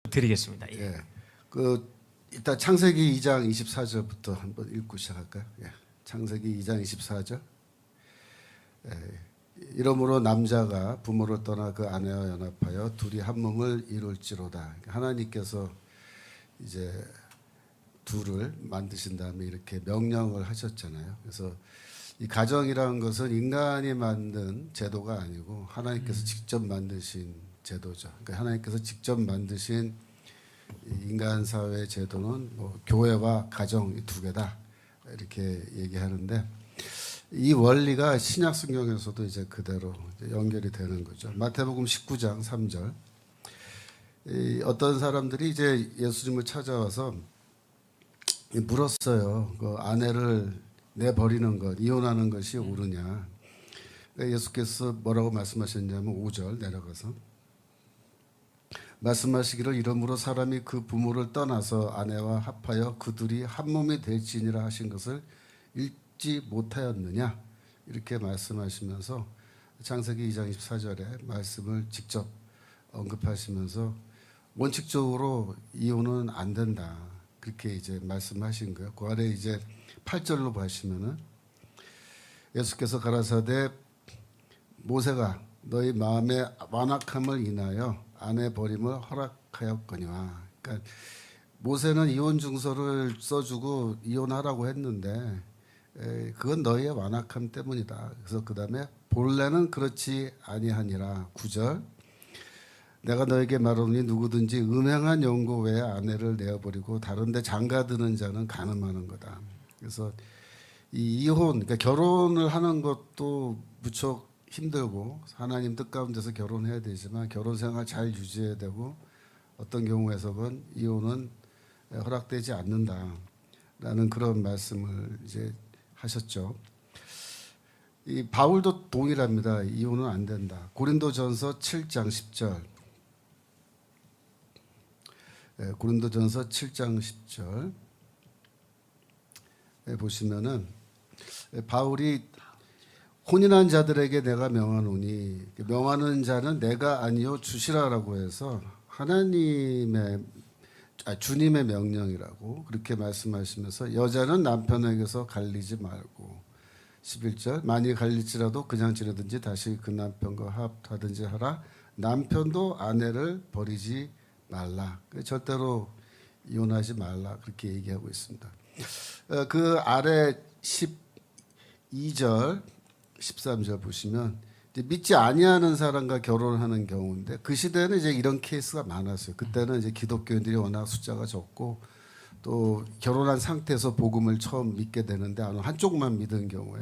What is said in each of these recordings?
드리겠습니다. 예. 예. 일단 창세기 2장 24절부터 한번 읽고 시작할까요? 예. 창세기 2장 24절. 이러므로 남자가 부모를 떠나 그 아내와 연합하여 둘이 한 몸을 이룰지로다. 하나님께서 이제 둘을 만드신 다음에 이렇게 명령을 하셨잖아요. 그래서 이 가정이라는 것은 인간이 만든 제도가 아니고 하나님께서 직접 만드신 제도죠. 그러니까 하나님께서 직접 만드신 인간 사회 제도는 뭐 교회와 가정 이 두 개다 이렇게 얘기하는데, 이 원리가 신약 성경에서도 이제 그대로 이제 연결이 되는 거죠. 마태복음 19장 3절. 어떤 사람들이 이제 예수님을 찾아와서 물었어요. 그 아내를 내버리는 것, 이혼하는 것이 옳으냐. 예수께서 뭐라고 말씀하셨냐면 5절 내려가서 말씀하시기를 이러므로 사람이 그 부모를 떠나서 아내와 합하여 그들이 한 몸이 될지니라 하신 것을 읽지 못하였느냐, 이렇게 말씀하시면서 창세기 2장 24절에 말씀을 직접 언급하시면서 원칙적으로 이혼은 안 된다, 그렇게 이제 말씀하신 거예요. 그 아래 이제 8절로 보시면은 예수께서 가라사대 모세가 너희 마음의 완악함을 인하여 아내 버림을 허락하였거니와. 그러니까 모세는 이혼 증서를 써주고 이혼하라고 했는데 그건 너희의 완악함 때문이다. 그래서 그 다음에 본래는 그렇지 아니하니라. 9절 내가 너에게 말하노니 누구든지 음행한 연고 외에 아내를 내어버리고 다른데 장가드는 자는 간음하는 거다. 그래서 이 이혼, 그러니까 결혼을 하는 것도 무척 힘들고 하나님 뜻 가운데서 결혼해야 되지만 결혼 생활 잘 유지해야 되고 어떤 경우에서는 이혼은 허락되지 않는다라는 그런 말씀을 이제 하셨죠. 이 바울도 동일합니다. 이혼은 안 된다. 고린도전서 7장 10절. 고린도전서 7장 10절 보시면은 바울이 혼인한 자들에게 내가 명하노니, 명하는 자는 내가 아니요 주시라라고 해서 주님의 명령이라고 그렇게 말씀하시면서 여자는 남편에게서 갈리지 말고, 11절 만일 갈릴지라도 그냥 지내든지 다시 그 남편과 합하든지 하라. 남편도 아내를 버리지 말라. 절대로 이혼하지 말라, 그렇게 얘기하고 있습니다. 그 아래 12절 13절 보시면 이제 믿지 아니하는 사람과 결혼하는 경우인데, 그 시대는 이제 이런 케이스가 많았어요. 그때는 이제 기독교인들이 워낙 숫자가 적고 또 결혼한 상태에서 복음을 처음 믿게 되는데 한쪽만 믿은 경우에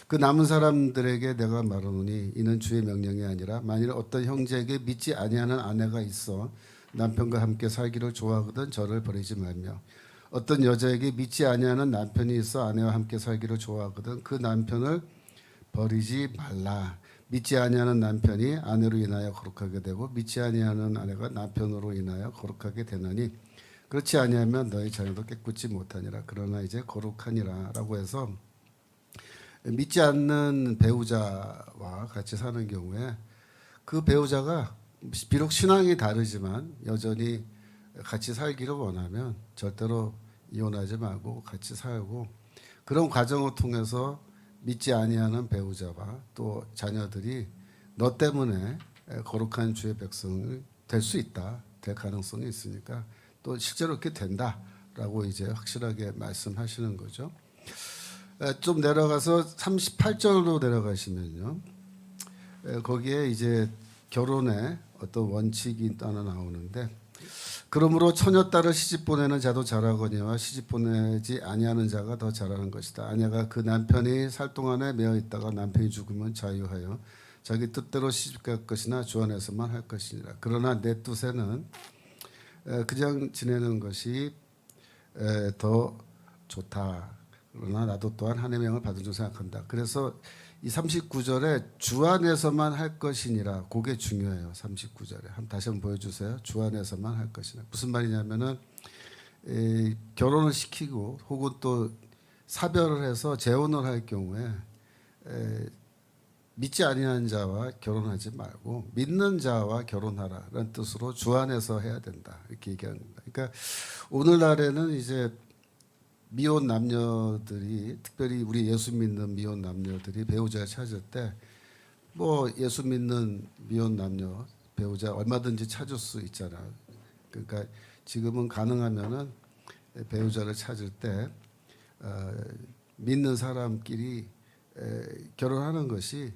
그 남은 사람들에게 내가 말하노니 이는 주의 명령이 아니라 만일 어떤 형제에게 믿지 아니하는 아내가 있어 남편과 함께 살기를 좋아하거든 저를 버리지 말며, 어떤 여자에게 믿지 아니하는 남편이 있어 아내와 함께 살기를 좋아하거든 그 남편을 버리지 말라. 믿지 아니하는 남편이 아내로 인하여 거룩하게 되고 믿지 아니하는 아내가 남편으로 인하여 거룩하게 되나니 그렇지 아니하면 너희 자녀도 깨끗지 못하니라. 그러나 이제 거룩하니라라고 해서 믿지 않는 배우자와 같이 사는 경우에 그 배우자가 비록 신앙이 다르지만 여전히 같이 살기를 원하면 절대로 이혼하지 말고 같이 살고, 그런 과정을 통해서 믿지 아니하는 배우자와 또 자녀들이 너 때문에 거룩한 주의 백성이 될 수 있다, 될 가능성이 있으니까 또 실제로 이렇게 된다라고 이제 확실하게 말씀하시는 거죠. 좀 내려가서 38절로 내려가시면요, 거기에 이제 결혼의 어떤 원칙이 하나 나오는데, 그러므로 처녀딸을 시집 보내는 자도 잘하거니와 시집 보내지 아니하는 자가 더 잘하는 것이다. 아내가 그 남편이 살 동안에 매어 있다가 남편이 죽으면 자유하여 자기 뜻대로 시집갈 것이나 주 안에서만 할 것이니라. 그러나 내 뜻에는 그냥 지내는 것이 더 좋다. 그러나 나도 또한 하나님의 명을 받은 줄 생각한다. 그래서 이 39절에 주 안에서만 할 것이니라, 그게 중요해요. 39절에 다시 한번 보여주세요. 주 안에서만 할 것이니라. 무슨 말이냐면은 결혼을 시키고 혹은 또 사별을 해서 재혼을 할 경우에 믿지 아니하는 자와 결혼하지 말고 믿는 자와 결혼하라라는 뜻으로 주안에서 해야 된다 이렇게 얘기하는 겁니다. 그러니까 오늘날에는 이제 미혼 남녀들이 특별히 우리 예수 믿는 미혼 남녀들이 배우자를 찾을 때 뭐 예수 믿는 미혼 남녀 배우자 얼마든지 찾을 수 있잖아요. 그러니까 지금은 가능하면은 배우자를 찾을 때 믿는 사람끼리 결혼하는 것이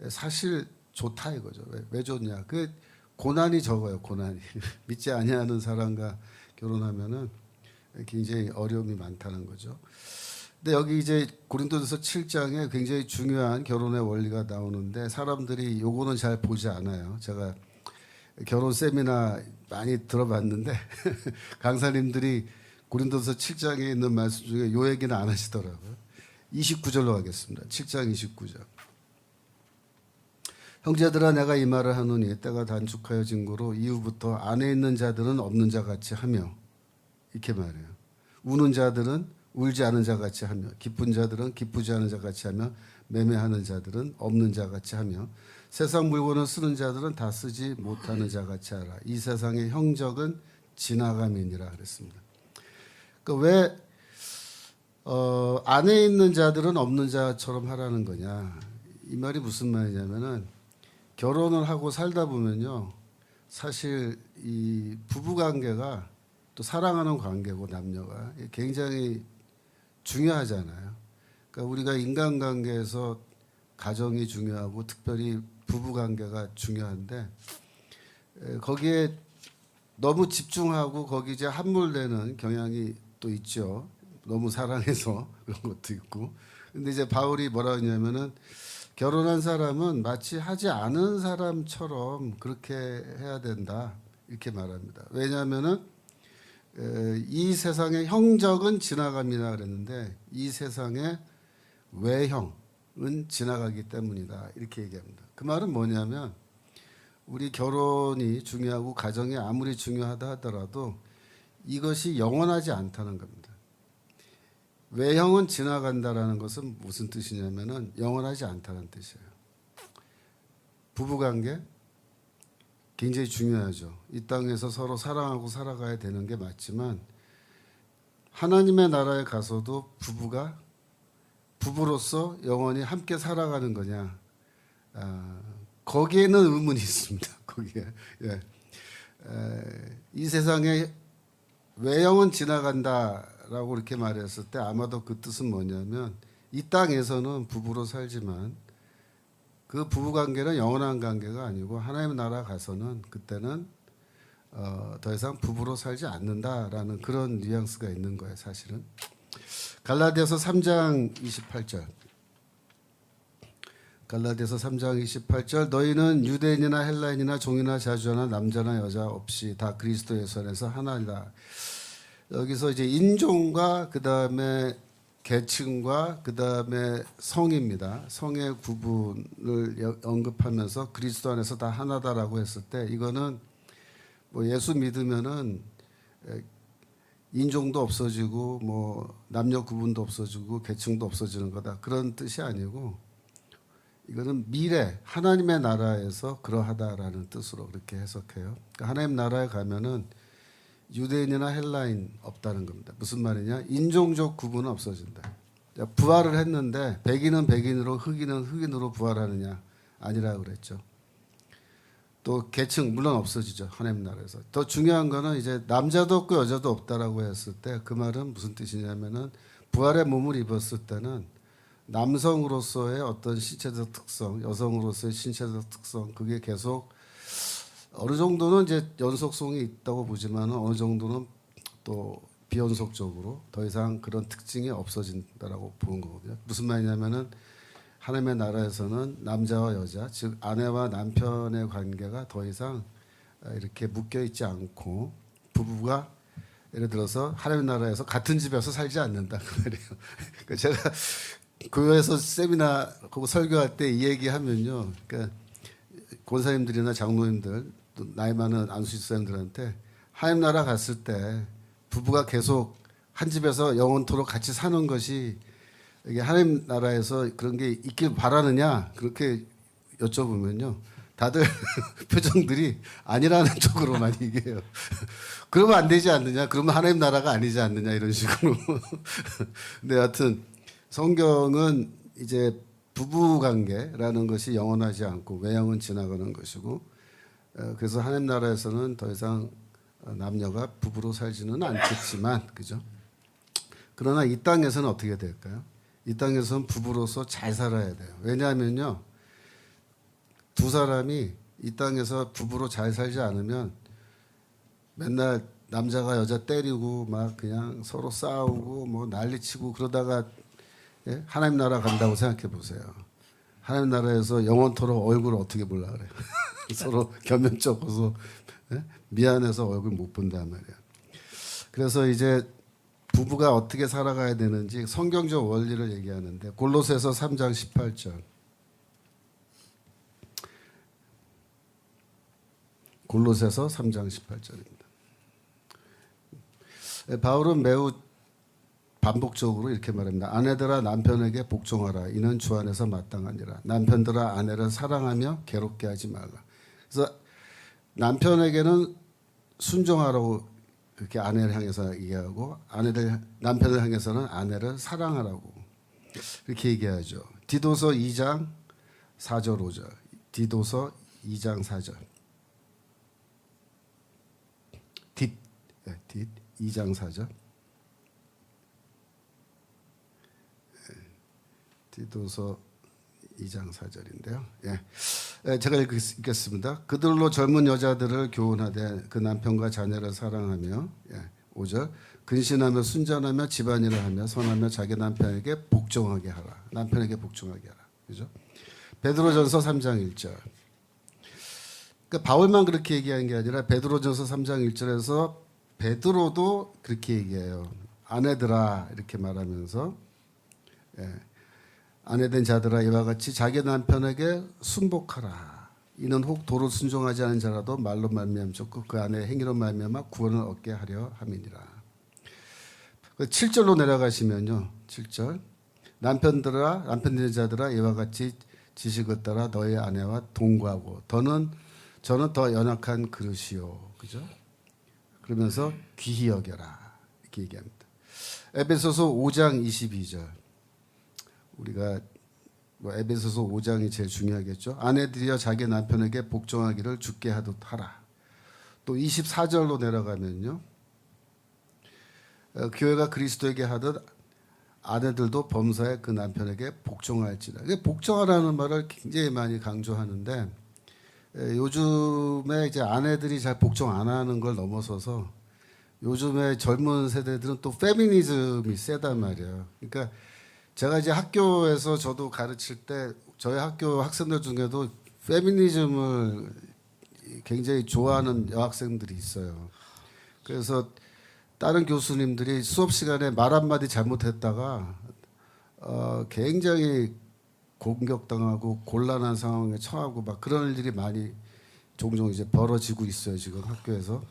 사실 좋다 이거죠. 왜 좋냐? 그 고난이 적어요. 고난이 믿지 아니하는 사람과 결혼하면은 굉장히 어려움이 많다는 거죠. 근데 여기 이제 고린도전서 7장에 굉장히 중요한 결혼의 원리가 나오는데 사람들이 요거는 잘 보지 않아요. 제가 결혼 세미나 많이 들어봤는데 강사님들이 고린도전서 7장에 있는 말씀 중에 요 얘기는 안 하시더라고요. 29절로 가겠습니다. 7장 29절. 형제들아 내가 이 말을 하노니 때가 단축하여진 거로 이후부터 안에 있는 자들은 없는 자 같이 하며 이렇게 말해요. 우는 자들은 울지 않은 자 같이 하며 기쁜 자들은 기쁘지 않은 자 같이 하며 매매하는 자들은 없는 자 같이 하며 세상 물건을 쓰는 자들은 다 쓰지 못하는 자 같이 하라. 이 세상의 형적은 지나감이니라 그랬습니다. 그러니까 왜 안에 있는 자들은 없는 자처럼 하라는 거냐. 이 말이 무슨 말이냐면은 결혼을 하고 살다 보면요. 사실 이 부부관계가 또 사랑하는 관계고 남녀가 굉장히 중요하잖아요. 그러니까 우리가 인간관계에서 가정이 중요하고 특별히 부부관계가 중요한데 거기에 너무 집중하고 거기 이제 함몰되는 경향이 또 있죠. 너무 사랑해서 그런 것도 있고. 근데 이제 바울이 뭐라 하냐면은 결혼한 사람은 마치 하지 않은 사람처럼 그렇게 해야 된다 이렇게 말합니다. 왜냐하면은 이 세상의 형적은 지나갑니다 그랬는데 이 세상의 외형은 지나가기 때문이다 이렇게 얘기합니다. 그 말은 뭐냐면 우리 결혼이 중요하고 가정이 아무리 중요하다 하더라도 이것이 영원하지 않다는 겁니다. 외형은 지나간다라는 것은 무슨 뜻이냐면은 영원하지 않다는 뜻이에요. 부부관계 굉장히 중요하죠. 이 땅에서 서로 사랑하고 살아가야 되는 게 맞지만 하나님의 나라에 가서도 부부가 부부로서 영원히 함께 살아가는 거냐? 거기에는 의문이 있습니다. 거기에 이 세상에 외형은 지나간다라고 이렇게 말했을 때 아마도 그 뜻은 뭐냐면 이 땅에서는 부부로 살지만 그 부부관계는 영원한 관계가 아니고 하나님의 나라 가서는 그때는 더 이상 부부로 살지 않는다라는 그런 뉘앙스가 있는 거예요. 사실은 갈라디아서 3장 28절 갈라디아서 3장 28절 너희는 유대인이나 헬라인이나 종이나 자주나 남자나 여자 없이 다 그리스도 예수 안에서 하나이다. 여기서 이제 인종과 그 다음에 계층과 그 다음에 성입니다. 성의 구분을 언급하면서 그리스도 안에서 다 하나다라고 했을 때 이거는 뭐 예수 믿으면은 인종도 없어지고 뭐 남녀 구분도 없어지고 계층도 없어지는 거다 그런 뜻이 아니고 이거는 미래 하나님의 나라에서 그러하다라는 뜻으로 그렇게 해석해요. 그러니까 하나님 나라에 가면은 유대인이나 헬라인 없다는 겁니다. 무슨 말이냐? 인종적 구분은 없어진다. 부활을 했는데 백인은 백인으로 흑인은 흑인으로 부활하느냐? 아니라고 그랬죠. 또 계층 물론 없어지죠. 하나님 나라에서. 더 중요한 거는 이제 남자도 없고 여자도 없다라고 했을 때 그 말은 무슨 뜻이냐면은 부활의 몸을 입었을 때는 남성으로서의 어떤 신체적 특성, 여성으로서의 신체적 특성 그게 계속 어느 정도는 이제 연속성이 있다고 보지만 어느 정도는 또 비연속적으로 더 이상 그런 특징이 없어진다라고 보는 거거든요. 무슨 말이냐면은 하나님의 나라에서는 남자와 여자, 즉 아내와 남편의 관계가 더 이상 이렇게 묶여 있지 않고 부부가 예를 들어서 하나님의 나라에서 같은 집에서 살지 않는다 그 말이에요. 그러니까 제가 교회에서 세미나 그거 설교할 때 이 얘기하면요, 그러니까 권사님들이나 장로님들 또 나이 많은 안수 집사님들한테 하나님 나라 갔을 때 부부가 계속 한 집에서 영원토록 같이 사는 것이 이게 하나님 나라에서 그런 게 있길 바라느냐 그렇게 여쭤보면요. 다들 표정들이 아니라는 쪽으로만 얘기해요. 그러면 안 되지 않느냐? 그러면 하나님 나라가 아니지 않느냐? 이런 식으로. 근데 하여튼 성경은 이제 부부 관계라는 것이 영원하지 않고 외형은 지나가는 것이고 그래서 하나님 나라에서는 더 이상 남녀가 부부로 살지는 않겠지만 그죠? 그러나 이 땅에서는 어떻게 될까요? 이 땅에서는 부부로서 잘 살아야 돼요. 왜냐하면요. 두 사람이 이 땅에서 부부로 잘 살지 않으면 맨날 남자가 여자 때리고 막 그냥 서로 싸우고 뭐 난리치고 그러다가 예? 하나님 나라 간다고 생각해 보세요. 하나님 나라에서 영원토록 얼굴을 어떻게 보려 그래요. 서로 겸연쩍어서 예? 미안해서 얼굴 못 본단 말이야. 그래서 이제 부부가 어떻게 살아가야 되는지 성경적 원리를 얘기하는데 골로새서 3장 18절. 골로새서 3장 18절입니다. 바울은 매우 반복적으로 이렇게 말합니다. 아내들아 남편에게 복종하라. 이는 주 안에서 마땅하니라. 남편들아 아내를 사랑하며 괴롭게 하지 말라. 그래서 남편에게는 순종하라고 그렇게 아내를 향해서 얘기하고 남편을 향해서는 아내를 사랑하라고 이렇게 얘기하죠. 디도서 2장 4절 5절. 디도서 2장 4절. 뒷 2장 4절. 디도서 2장 4절인데요. 예. 제가 읽겠습니다. 그들로 젊은 여자들을 교훈하되 그 남편과 자녀를 사랑하며 5절 근신하며 순전하며 집안일을 하며 선하며 자기 남편에게 복종하게 하라. 남편에게 복종하게 하라. 그죠? 베드로전서 3장 1절. 그러니까 바울만 그렇게 얘기한 게 아니라 베드로전서 3장 1절에서 베드로도 그렇게 얘기해요. 아내들아 이렇게 말하면서 아내된 자들아 이와 같이 자기 남편에게 순복하라. 이는 혹 도로 순종하지 않은 자라도 말로 말미암 좋고 그 안에 행위로 말미암아 구원을 얻게 하려 함이니라. 7절로 내려가시면요. 7절 남편된 자들아 이와 같이 지식을 따라 너의 아내와 동거하고 저는 더 연약한 그릇이요. 그죠? 그러면서 귀히 여겨라. 이렇게 얘기합니다. 에베소서 5장 22절. 우리가 에베소서 5장이 제일 중요하겠죠. 아내들이여 자기 남편에게 복종하기를 주께 하듯 하라. 또 24절로 내려가면요. 교회가 그리스도에게 하듯 아내들도 범사에 그 남편에게 복종할지라. 복종하라는 말을 굉장히 많이 강조하는데 요즘에 이제 아내들이 잘 복종 안 하는 걸 넘어서서 요즘에 젊은 세대들은 또 페미니즘이 세단 말이에요. 그러니까 제가 이제 학교에서 저도 가르칠 때 저희 학교 학생들 중에도 페미니즘을 굉장히 좋아하는 여학생들이 있어요. 그래서 다른 교수님들이 수업 시간에 말 한마디 잘못했다가 굉장히 공격당하고 곤란한 상황에 처하고 막 그런 일이 많이 종종 이제 벌어지고 있어요 지금 학교에서.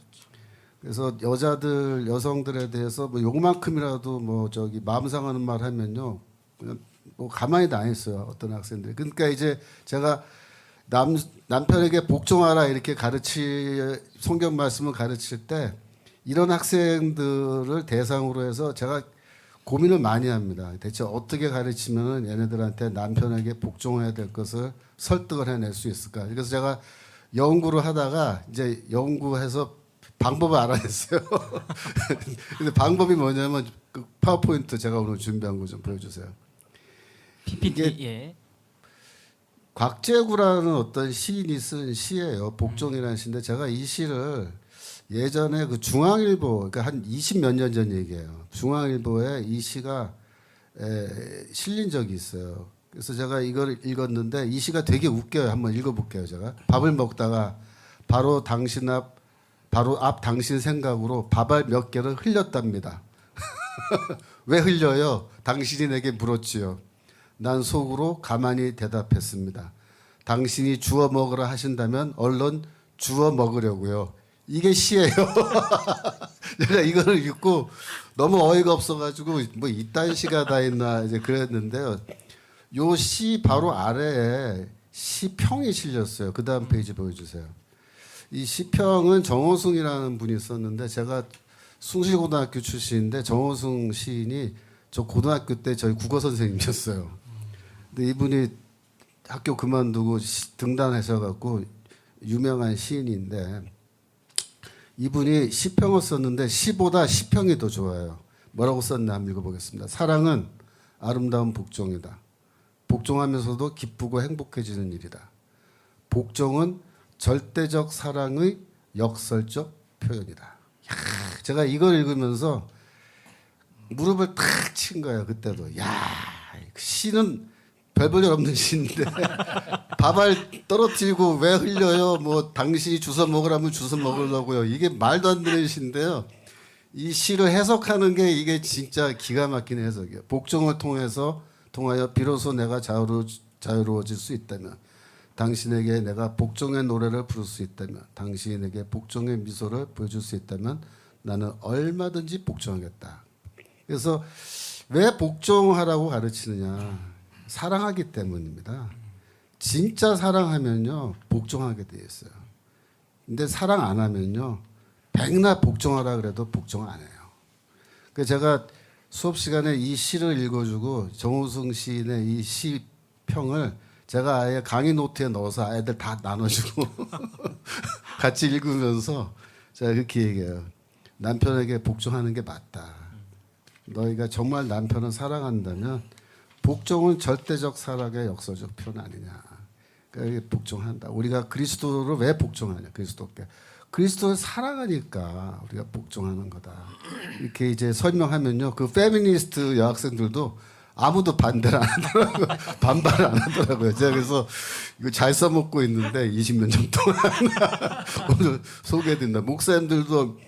그래서 여성들에 대해서 뭐 욕만큼이라도 뭐 저기 마음 상하는 말 하면요 그냥 뭐 가만히도 안 있어요 어떤 학생들이. 그러니까 이제 제가 남편에게 복종하라 이렇게 성경 말씀을 가르칠 때 이런 학생들을 대상으로 해서 제가 고민을 많이 합니다. 대체 어떻게 가르치면 얘네들한테 남편에게 복종해야 될 것을 설득을 해낼 수 있을까? 그래서 제가 연구를 하다가 이제 연구해서 방법을 알아냈어요. 근데 방법이 뭐냐면 그 파워포인트 제가 오늘 준비한 거 좀 보여주세요. PPT 곽재구라는 어떤 시인이 쓴 시예요. 복종이라는 시인데 제가 이 시를 예전에 그 중앙일보 그러니까 한 20몇 년 전 얘기예요. 중앙일보에 이 시가 실린 적이 있어요. 그래서 제가 이걸 읽었는데 이 시가 되게 웃겨요. 한번 읽어볼게요. 제가 밥을 먹다가 바로 앞 당신 생각으로 밥알 몇 개를 흘렸답니다. 왜 흘려요? 당신이 내게 물었지요. 난 속으로 가만히 대답했습니다. 당신이 주워 먹으라 하신다면 얼른 주워 먹으려고요. 이게 시예요. 제가 이거를 읽고 너무 어이가 없어가지고 뭐 이딴 시가 다 있나 이제 그랬는데요. 요 시 바로 아래에 시평이 실렸어요. 그 다음 페이지 보여주세요. 이 시평은 정호승이라는 분이 썼는데 제가 숭실고등학교 출신인데 정호승 시인이 저 고등학교 때 저희 국어 선생님이셨어요. 근데 이분이 학교 그만두고 등단하셔갖고 유명한 시인인데 이분이 시평을 썼는데 시보다 시평이 더 좋아요. 뭐라고 썼나 한번 읽어보겠습니다. 사랑은 아름다운 복종이다. 복종하면서도 기쁘고 행복해지는 일이다. 복종은 절대적 사랑의 역설적 표현이다. 야, 제가 이걸 읽으면서 무릎을 탁 친 거예요. 그때도. 야, 시는 별 볼 일 없는 시인데 밥알 떨어뜨리고 왜 흘려요? 뭐 당신이 주워 먹으라면 주워 먹으려고요. 이게 말도 안 되는 시인데요. 이 시를 해석하는 게 이게 진짜 기가 막힌 해석이에요. 복종을 통하여 비로소 내가 자유로워질 수 있다면, 당신에게 내가 복종의 노래를 부를 수 있다면, 당신에게 복종의 미소를 보여줄 수 있다면 나는 얼마든지 복종하겠다. 그래서 왜 복종하라고 가르치느냐? 사랑하기 때문입니다. 진짜 사랑하면요 복종하게 돼 있어요. 근데 사랑 안 하면요 백날 복종하라 그래도 복종 안 해요. 그래서 제가 수업 시간에 이 시를 읽어주고 정호승 시인의 이 시평을 제가 아예 강의 노트에 넣어서 아이들 다 나눠주고 같이 읽으면서 제가 이렇게 얘기해요. 남편에게 복종하는 게 맞다. 너희가 정말 남편을 사랑한다면 복종은 절대적 사랑의 역사적 표현 아니냐. 그러니까 복종한다. 우리가 그리스도를 왜 복종하냐? 그리스도께. 그리스도를 사랑하니까 우리가 복종하는 거다. 이렇게 이제 설명하면요. 그 페미니스트 여학생들도 아무도 반대를 안 하더라고요. 반발을 안 하더라고요. 제가 그래서 이거 잘 써먹고 있는데 20몇 년 동안 오늘 소개해드린다. 목사님들도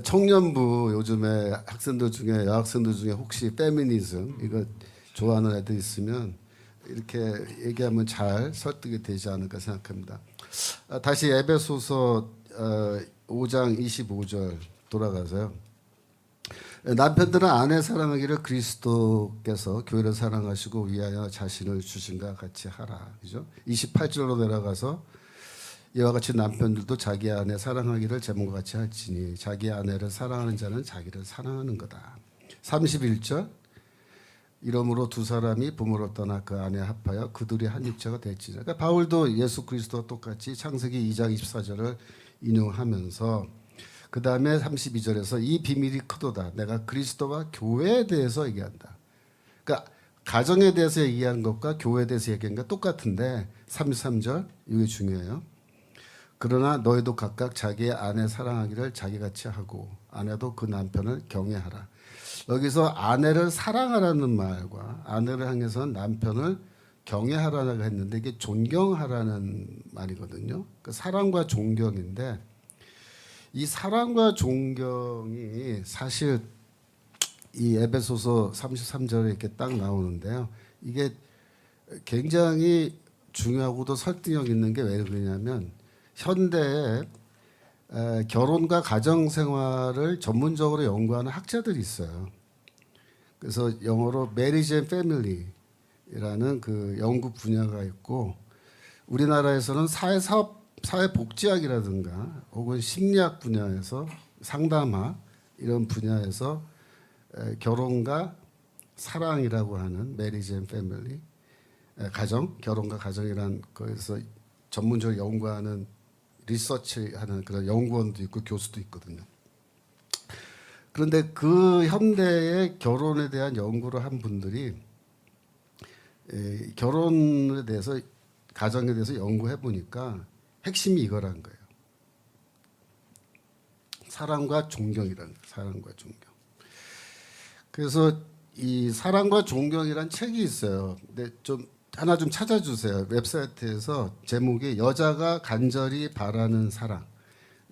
청년부 요즘에 학생들 중에 여학생들 중에 혹시 페미니즘 이거 좋아하는 애들 있으면 이렇게 얘기하면 잘 설득이 되지 않을까 생각합니다. 다시 에베소서 5장 25절 돌아가서요. 남편들은 아내 사랑하기를 그리스도께서 교회를 사랑하시고 위하여 자신을 주신과 같이 하라. 그죠? 28절로 내려가서 이와 같이 남편들도 자기 아내 사랑하기를 제물과 같이 할지니 자기 아내를 사랑하는 자는 자기를 사랑하는 거다. 31절 이러므로 두 사람이 부모를 떠나 그 안에 합하여 그들이 한 육체가 됐지라. 그러니까 바울도 예수 그리스도와 똑같이 창세기 2장 24절을 인용하면서 그 다음에 32절에서 이 비밀이 크도다. 내가 그리스도와 교회에 대해서 얘기한다. 그러니까 가정에 대해서 얘기한 것과 교회에 대해서 얘기한 것 똑같은데 33절 이게 중요해요. 그러나 너희도 각각 자기의 아내 사랑하기를 자기같이 하고 아내도 그 남편을 경외하라. 여기서 아내를 사랑하라는 말과 아내를 향해서는 남편을 경외하라고 했는데 이게 존경하라는 말이거든요. 그 사랑과 존경인데 이 사랑과 존경이 사실 이 에베소서 33절에 이렇게 딱 나오는데요. 이게 굉장히 중요하고도 설득력 있는 게 왜 그러냐면 현대에 결혼과 가정 생활을 전문적으로 연구하는 학자들이 있어요. 그래서 영어로 Marriage and Family라는 그 연구 분야가 있고 우리나라에서는 사회복지학이라든가 혹은 심리학 분야에서 상담학 이런 분야에서 결혼과 사랑이라고 하는 Marriage and Family 결혼과 가정이란 거에서 전문적으로 연구하는 리서치하는 그런 연구원도 있고 교수도 있거든요. 그런데 그 현대의 결혼에 대한 연구를 한 분들이 결혼에 대해서 가정에 대해서 연구해 보니까 핵심이 이거란 거예요. 사랑과 존경이라는 거예요. 사랑과 존경. 그래서 이 사랑과 존경이란 책이 있어요. 근데 하나 좀 찾아주세요. 웹사이트에서 제목이 여자가 간절히 바라는 사랑,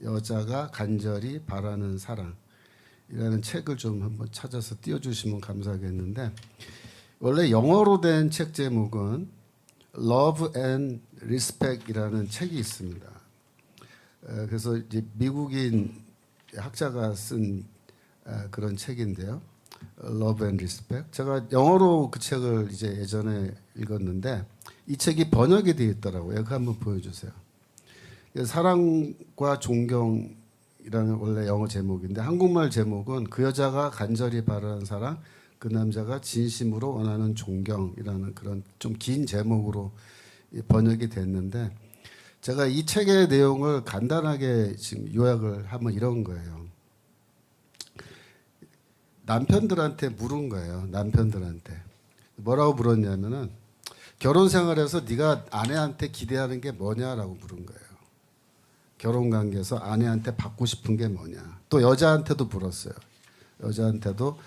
여자가 간절히 바라는 사랑이라는 책을 좀 한번 찾아서 띄워주시면 감사하겠는데 원래 영어로 된 책 제목은 Love and Respect이라는 책이 있습니다. 그래서 이제 미국인 학자가 쓴 그런 책인데요. Love and Respect. 제가 영어로 그 책을 이제 예전에 읽었는데 이 책이 번역이 되어 있더라고요. 그거 한번 보여주세요. 사랑과 존경이라는 원래 영어 제목인데 한국말 제목은 그 여자가 간절히 바라는 사랑, 그 남자가 진심으로 원하는 존경이라는 그런 좀 긴 제목으로 번역이 됐는데 제가 이 책의 내용을 간단하게 지금 요약을 하면 이런 거예요. 남편들한테 물은 거예요. 남편들한테 뭐라고 물었냐면은 결혼 생활에서 네가 아내한테 기대하는 게 뭐냐라고 물은 거예요. 결혼 관계에서 아내한테 받고 싶은 게 뭐냐. 또 여자한테도 물었어요. 여자한테도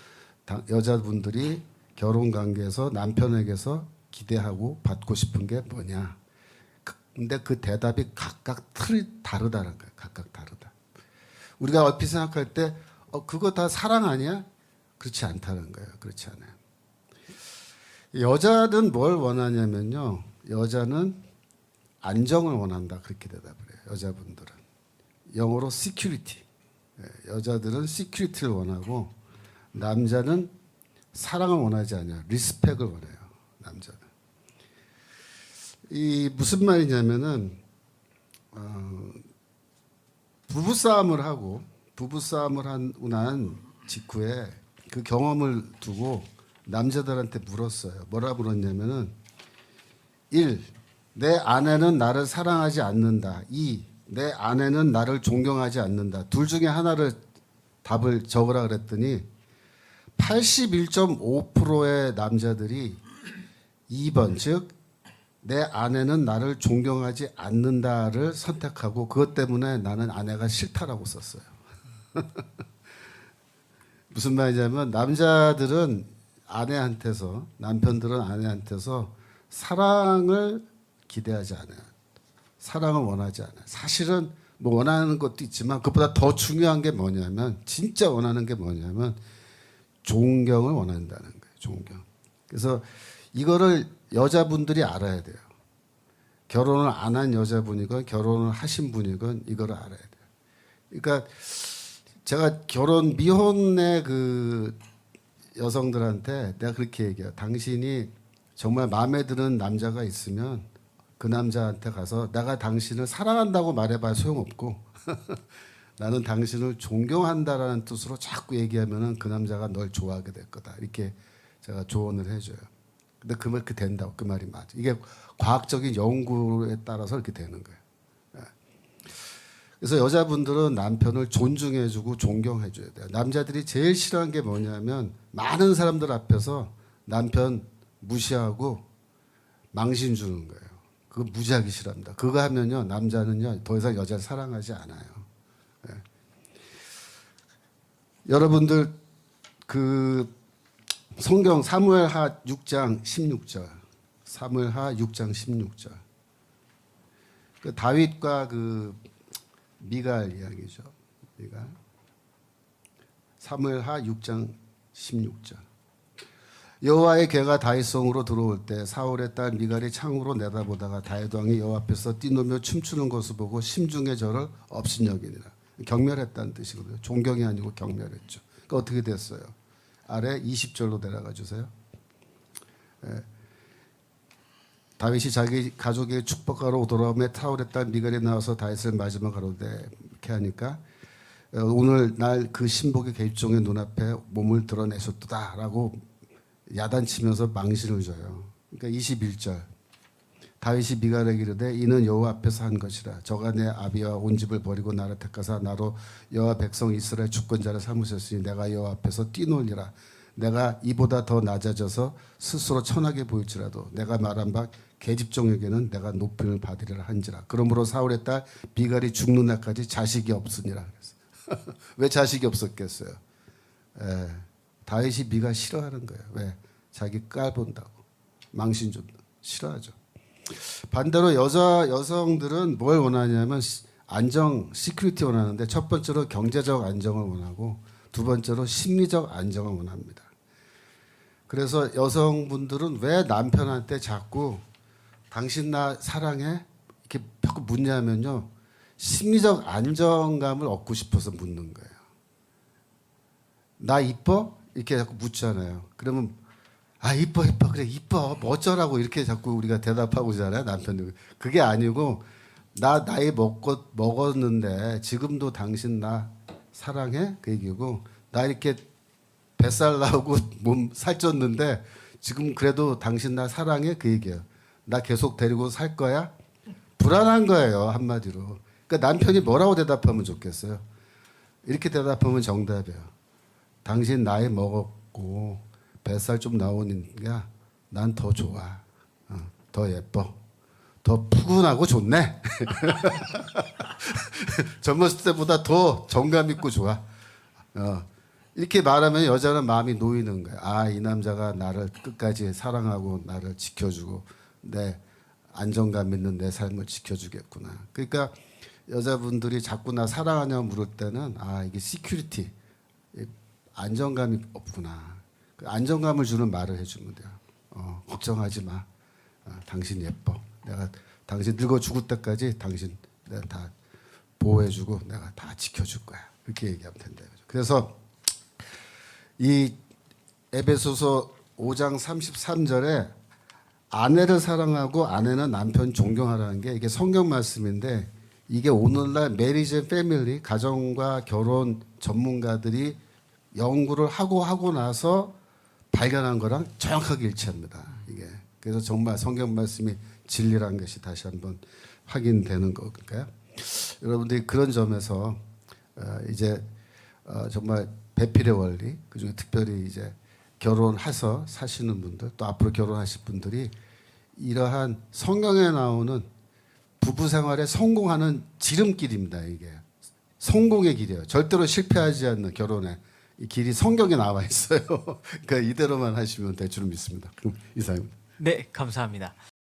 여자분들이 결혼 관계에서 남편에게서 기대하고 받고 싶은 게 뭐냐. 근데 그 대답이 각각 틀이 다르다는 거예요. 각각 다르다. 우리가 얼핏 생각할 때 그거 다 사랑 아니야? 그렇지 않다는 거예요. 그렇지 않아요. 여자는 뭘 원하냐면요. 여자는 안정을 원한다. 그렇게 대답을 해요. 여자분들은. 영어로 security. 여자들은 security를 원하고 남자는 사랑을 원하지 않아요. 리스펙을 원해요. 남자는. 이 무슨 말이냐면은 부부싸움을 하고 부부싸움을 하고 난 직후에 그 경험을 두고 남자들한테 물었어요. 뭐라 물었냐면은 1. 내 아내는 나를 사랑하지 않는다. 2. 내 아내는 나를 존경하지 않는다. 둘 중에 하나를 답을 적으라 그랬더니 81.5%의 남자들이 2번 즉 내 아내는 나를 존경하지 않는다를 선택하고 그것 때문에 나는 아내가 싫다라고 썼어요. 무슨 말이냐면 남자들은 아내한테서 남편들은 아내한테서 사랑을 기대하지 않아요. 사랑을 원하지 않아요. 사실은 뭐 원하는 것도 있지만 그것보다 더 중요한 게 뭐냐면 진짜 원하는 게 뭐냐면 존경을 원한다는 거예요. 존경. 그래서 이거를 여자분들이 알아야 돼요. 결혼을 안 한 여자분이건 결혼을 하신 분이건 이거를 알아야 돼요. 그러니까 제가 결혼 미혼의 그 여성들한테 내가 그렇게 얘기해요. 당신이 정말 마음에 드는 남자가 있으면 그 남자한테 가서 내가 당신을 사랑한다고 말해봐야 소용없고 나는 당신을 존경한다라는 뜻으로 자꾸 얘기하면은 그 남자가 널 좋아하게 될 거다. 이렇게 제가 조언을 해줘요. 근데 그 말 그 된다고 그 말이 맞아. 이게 과학적인 연구에 따라서 이렇게 되는 거예요. 그래서 여자분들은 남편을 존중해주고 존경해줘야 돼요. 남자들이 제일 싫어하는 게 뭐냐면 많은 사람들 앞에서 남편 무시하고 망신 주는 거예요. 그거 무지하게 싫어합니다. 그거 하면요 남자는요 더 이상 여자를 사랑하지 않아요. 네. 여러분들 그 성경 사무엘하 6장 16절 사무엘하 6장 16절 그 다윗과 그 미갈 이야기죠. 미갈. 사무엘하 6장 16절. 여호와의 괴가 다윗 성으로 들어올 때 사울의 딸 미갈이 창으로 내다보다가 다윗 왕이 여호와 앞에서 뛰노며 춤추는 것을 보고 심중에 저를 업신여기니라. 경멸했다는 뜻이거든요. 존경이 아니고 경멸했죠. 그러니까 어떻게 됐어요? 아래 20절로 내려가 주세요. 예. 다윗이 자기 가족의 축복하러 돌아오며 사울의 딸 미갈이 나와서 다윗을 맞으며 가로되 이렇게 하니까 오늘 날 그 신복의 계집종의 눈앞에 몸을 드러내셨도다라고 야단치면서 망신을 줘요. 그러니까 21절 다윗이 미갈에게 이르되 이는 여호와 앞에서 한 것이라 저가 내 아비와 온 집을 버리고 나를 택하사 나로 여호와 백성 이스라엘 주권자를 삼으셨으니 내가 여호와 앞에서 뛰놀리라. 내가 이보다 더 낮아져서 스스로 천하게 보일지라도 내가 말한 바 계집종에게는 내가 높임을 받으리라 한지라. 그러므로 사울의 딸 미갈이 죽는 날까지 자식이 없으니라. 왜 자식이 없었겠어요? 다윗이 미갈 싫어하는 거예요. 왜? 자기 깔본다고 망신 좀 싫어하죠. 반대로 여성들은 뭘 원하냐면 안정, 시큐리티 원하는데 첫 번째로 경제적 안정을 원하고 두 번째로 심리적 안정을 원합니다. 그래서 여성분들은 왜 남편한테 자꾸 당신 나 사랑해? 이렇게 자꾸 묻냐면요. 심리적 안정감을 얻고 싶어서 묻는 거예요. 나 이뻐? 이렇게 자꾸 묻잖아요. 그러면 아 이뻐 그래 이뻐 뭐 어쩌라고 이렇게 자꾸 우리가 대답하고 잖아요 남편들. 그게 아니고 나 나이 먹었는데 지금도 당신 나 사랑해 그 얘기고 나 이렇게 뱃살 나오고 몸 살쪘는데 지금 그래도 당신 나 사랑해 그 얘기예요. 나 계속 데리고 살 거야? 불안한 거예요 한마디로. 그러니까 남편이 뭐라고 대답하면 좋겠어요? 이렇게 대답하면 정답이에요. 당신 나이 먹었고 뱃살 좀 나오니까 난 더 좋아. 더 예뻐. 더 푸근하고 좋네. 젊었을 때보다 더 정감 있고 좋아. 이렇게 말하면 여자는 마음이 놓이는 거야. 아, 이 남자가 나를 끝까지 사랑하고 나를 지켜주고 내 안정감 있는 내 삶을 지켜주겠구나. 그러니까 여자분들이 자꾸 나 사랑하냐고 물을 때는 아, 이게 시큐리티, 안정감이 없구나. 그 안정감을 주는 말을 해주면 돼요. 걱정하지 마. 당신 예뻐. 내가 당신 늙어 죽을 때까지 당신 내가 다 보호해주고 내가 다 지켜줄 거야. 그렇게 얘기하면 된다. 그래서 이 에베소서 5장 33절에 아내를 사랑하고 아내는 남편 존경하라는 게 이게 성경 말씀인데 이게 오늘날 메리지 앤 패밀리 가정과 결혼 전문가들이 연구를 하고 나서 발견한 거랑 정확하게 일치합니다. 이게 그래서 정말 성경 말씀이 진리라는 것이 다시 한번 확인되는 거니까요. 여러분들이 그런 점에서 이제 정말 배필의 원리 그중에 특별히 이제 결혼해서 사시는 분들 또 앞으로 결혼하실 분들이 이러한 성경에 나오는 부부 생활에 성공하는 지름길입니다. 이게 성공의 길이에요. 절대로 실패하지 않는 결혼의 이 길이 성경에 나와 있어요. 그러니까 이대로만 하시면 될 줄 믿습니다. 그럼 이상입니다. 네, 감사합니다.